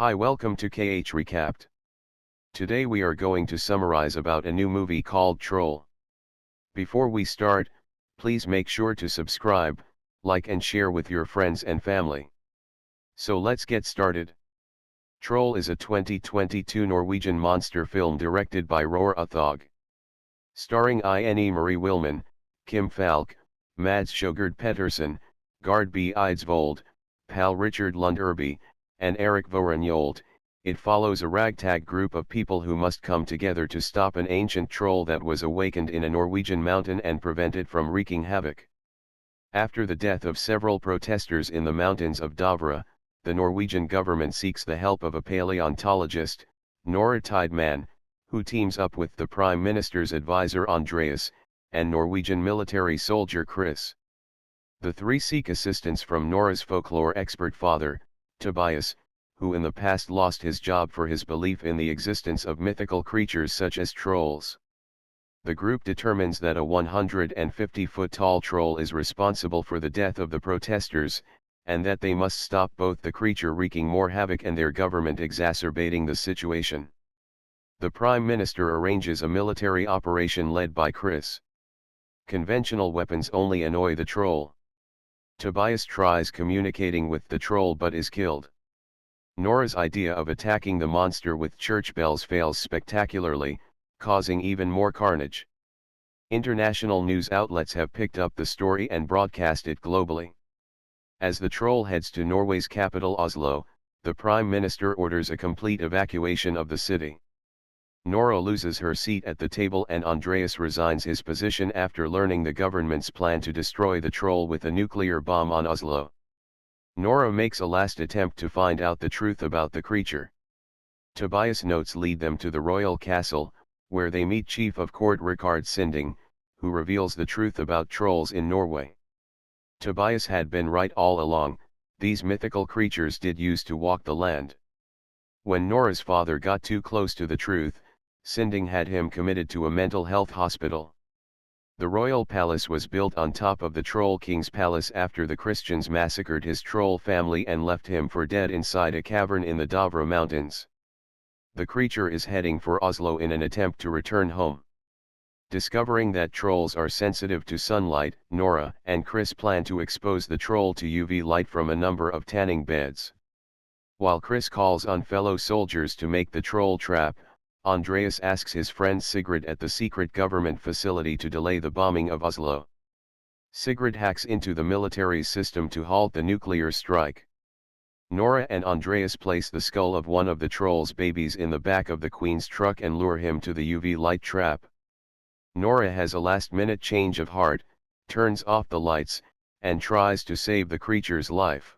Hi, welcome to KH Recapped. Today we are going to summarize about a new movie called Troll. Before we start, please make sure to subscribe, like and share with your friends and family. So let's get started. Troll is a 2022 Norwegian monster film directed by Nora Tidemann. Starring Ine Marie Willmann, Kim Falk, Mads Sjogard Pettersen, Gard B. Eidsvold, Pal Richard Lund Irby, and Erik Vorenjolt. It follows a ragtag group of people who must come together to stop an ancient troll that was awakened in a Norwegian mountain and prevent it from wreaking havoc. After the death of several protesters in the mountains of Dovre, the Norwegian government seeks the help of a paleontologist, Nora Tidemann, who teams up with the Prime Minister's advisor Andreas, and Norwegian military soldier Kris. The three seek assistance from Nora's folklore expert father, Tobias, who in the past lost his job for his belief in the existence of mythical creatures such as trolls. The group determines that a 150-foot-tall troll is responsible for the death of the protesters, and that they must stop both the creature wreaking more havoc and their government exacerbating the situation. The Prime Minister arranges a military operation led by Kris. Conventional weapons only annoy the troll. Tobias tries communicating with the troll but is killed. Nora's idea of attacking the monster with church bells fails spectacularly, causing even more carnage. International news outlets have picked up the story and broadcast it globally. As the troll heads to Norway's capital Oslo, the Prime Minister orders a complete evacuation of the city. Nora loses her seat at the table and Andreas resigns his position after learning the government's plan to destroy the troll with a nuclear bomb on Oslo. Nora makes a last attempt to find out the truth about the creature. Tobias' notes lead them to the royal castle, where they meet Chief of Court Rikard Sinding, who reveals the truth about trolls in Norway. Tobias had been right all along, these mythical creatures did used to walk the land. When Nora's father got too close to the truth, Sinding had him committed to a mental health hospital. The royal palace was built on top of the Troll King's palace after the Christians massacred his troll family and left him for dead inside a cavern in the Dovre mountains. The creature is heading for Oslo in an attempt to return home. Discovering that trolls are sensitive to sunlight, Nora and Kris plan to expose the troll to UV light from a number of tanning beds. While Kris calls on fellow soldiers to make the troll trap, Andreas asks his friend Sigrid at the secret government facility to delay the bombing of Oslo. Sigrid hacks into the military's system to halt the nuclear strike. Nora and Andreas place the skull of one of the troll's babies in the back of the Queen's truck and lure him to the UV light trap. Nora has a last-minute change of heart, turns off the lights, and tries to save the creature's life.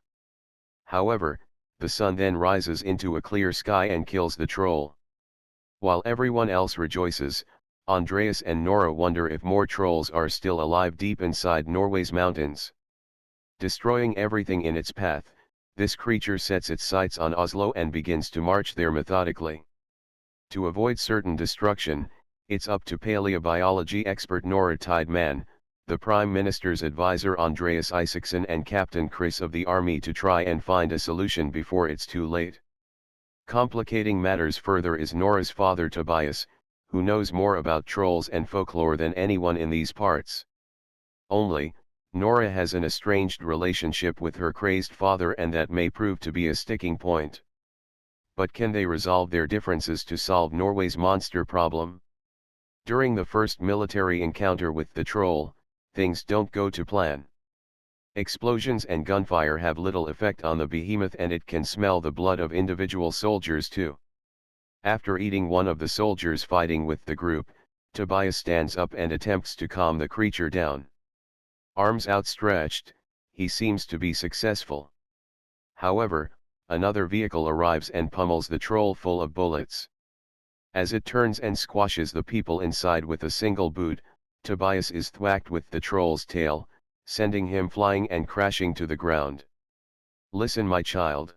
However, the sun then rises into a clear sky and kills the troll. While everyone else rejoices, Andreas and Nora wonder if more trolls are still alive deep inside Norway's mountains. Destroying everything in its path, this creature sets its sights on Oslo and begins to march there methodically. To avoid certain destruction, it's up to paleobiology expert Nora Tidemann, the Prime Minister's advisor Andreas Isaksson and Captain Kris of the army to try and find a solution before it's too late. Complicating matters further is Nora's father Tobias, who knows more about trolls and folklore than anyone in these parts. Only, Nora has an estranged relationship with her crazed father and that may prove to be a sticking point. But can they resolve their differences to solve Norway's monster problem? During the first military encounter with the troll, things don't go to plan. Explosions and gunfire have little effect on the behemoth and it can smell the blood of individual soldiers too. After eating one of the soldiers fighting with the group, Tobias stands up and attempts to calm the creature down. Arms outstretched, he seems to be successful. However, another vehicle arrives and pummels the troll full of bullets. As it turns and squashes the people inside with a single boot, Tobias is thwacked with the troll's tail, sending him flying and crashing to the ground. "Listen, my child.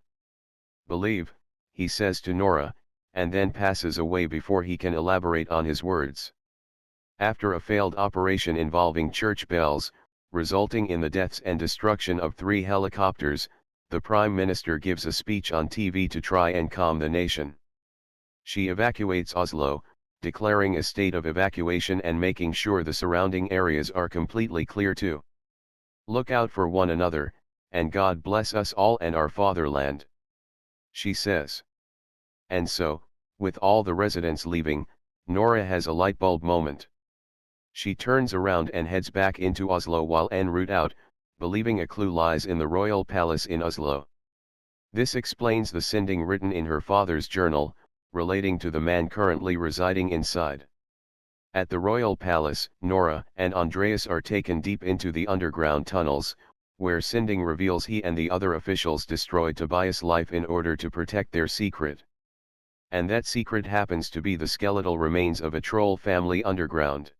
Believe," he says to Nora, and then passes away before he can elaborate on his words. After a failed operation involving church bells, resulting in the deaths and destruction of 3 helicopters, the Prime Minister gives a speech on TV to try and calm the nation. She evacuates Oslo, declaring a state of evacuation and making sure the surrounding areas are completely clear too. Look out for one another, and God bless us all and our fatherland, she says. And so, with all the residents leaving, Nora has a lightbulb moment. She turns around and heads back into Oslo while en route out, believing a clue lies in the royal palace in Oslo. This explains the sending written in her father's journal, relating to the man currently residing inside. At the royal palace, Nora and Andreas are taken deep into the underground tunnels, where Sinding reveals he and the other officials destroyed Tobias' life in order to protect their secret. And that secret happens to be the skeletal remains of a troll family underground.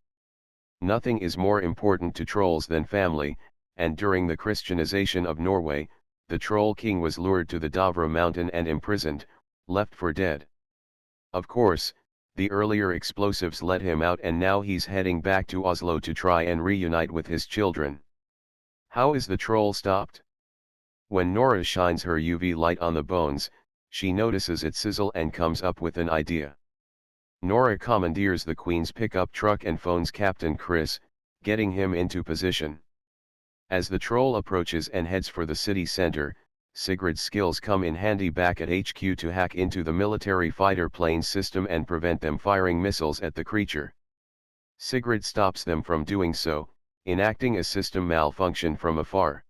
Nothing is more important to trolls than family, and during the Christianization of Norway, the troll king was lured to the Dovre mountain and imprisoned, left for dead. Of course, the earlier explosives let him out and now he's heading back to Oslo to try and reunite with his children. How is the troll stopped? When Nora shines her UV light on the bones, she notices it sizzle and comes up with an idea. Nora commandeers the Queen's pickup truck and phones Captain Kris, getting him into position. As the troll approaches and heads for the city center, Sigrid's skills come in handy back at HQ to hack into the military fighter plane system and prevent them firing missiles at the creature. Sigrid stops them from doing so, enacting a system malfunction from afar.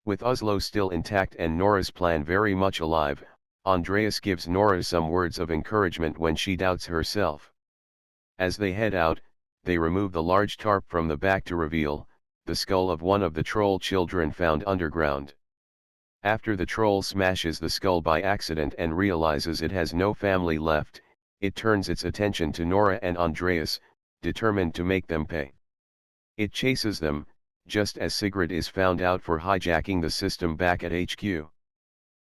With Oslo still intact and Nora's plan very much alive, Andreas gives Nora some words of encouragement when she doubts herself. As they head out, they remove the large tarp from the back to reveal the skull of one of the troll children found underground. After the troll smashes the skull by accident and realizes it has no family left, it turns its attention to Nora and Andreas, determined to make them pay. It chases them, just as Sigrid is found out for hijacking the system back at HQ.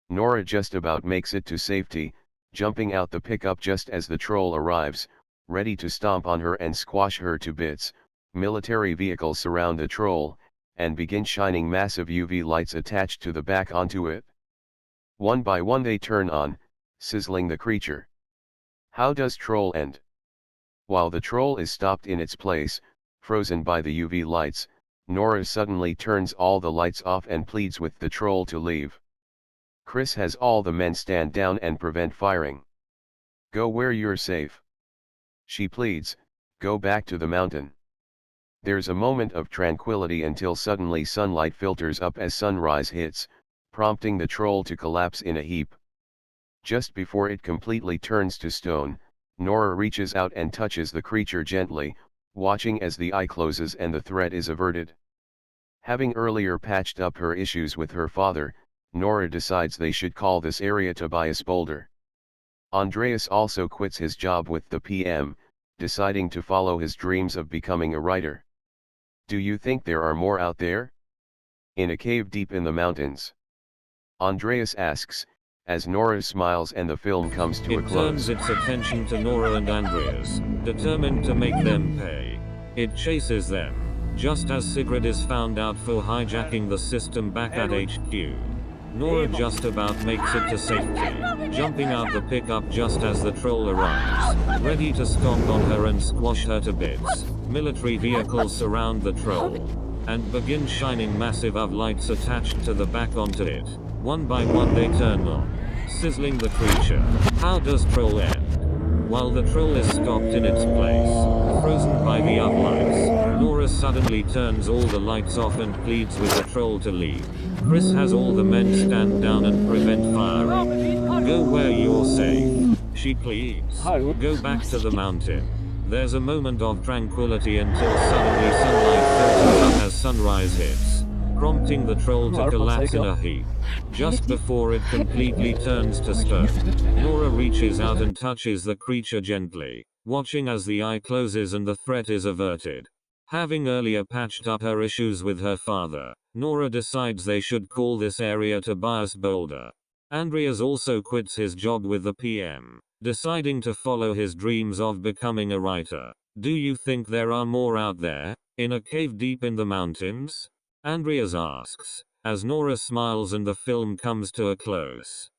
Nora just about makes it to safety, jumping out the pickup just as the troll arrives, ready to stomp on her and squash her to bits. Military vehicles surround the troll, and begin shining massive UV lights attached to the back onto it. One by one they turn on, sizzling the creature. How does troll end? While the troll is stopped in its place, frozen by the UV lights, Nora suddenly turns all the lights off and pleads with the troll to leave. Kris has all the men stand down and prevent firing. Go where you're safe, she pleads, go back to the mountain. There's a moment of tranquility until suddenly sunlight filters up as sunrise hits, prompting the troll to collapse in a heap. Just before it completely turns to stone, Nora reaches out and touches the creature gently, watching as the eye closes and the threat is averted. Having earlier patched up her issues with her father, Nora decides they should call this area Tobias Boulder. Andreas also quits his job with the PM, deciding to follow his dreams of becoming a writer. Do you think there are more out there? In a cave deep in the mountains? Andreas asks, as Nora smiles and the film comes to a close. It turns its attention to Nora and Andreas, determined to make them pay. It chases them, just as Sigrid is found out for hijacking the system back at HQ. Nora just about makes it to safety, jumping out the pickup just as the troll arrives, ready to stomp on her and squash her to bits. Military vehicles surround the troll, and begin shining massive UV lights attached to the back onto it. One by one they turn on, sizzling the creature. How does troll end? While the troll is stopped in its place, frozen by the UV lights, Nora suddenly turns all the lights off and pleads with the troll to leave. Kris has all the men stand down and prevent firing. Go where you're safe, she pleads. Go back to the mountain. There's a moment of tranquility until suddenly sunlight filters up as sunrise hits, prompting the troll to collapse in a heap. Just before it completely turns to stone, Nora reaches out and touches the creature gently, watching as the eye closes and the threat is averted. Having earlier patched up her issues with her father, Nora decides they should call this area Tobias Boulder. Andreas also quits his job with the PM, deciding to follow his dreams of becoming a writer. Do you think there are more out there, in a cave deep in the mountains? Andreas asks, as Nora smiles and the film comes to a close.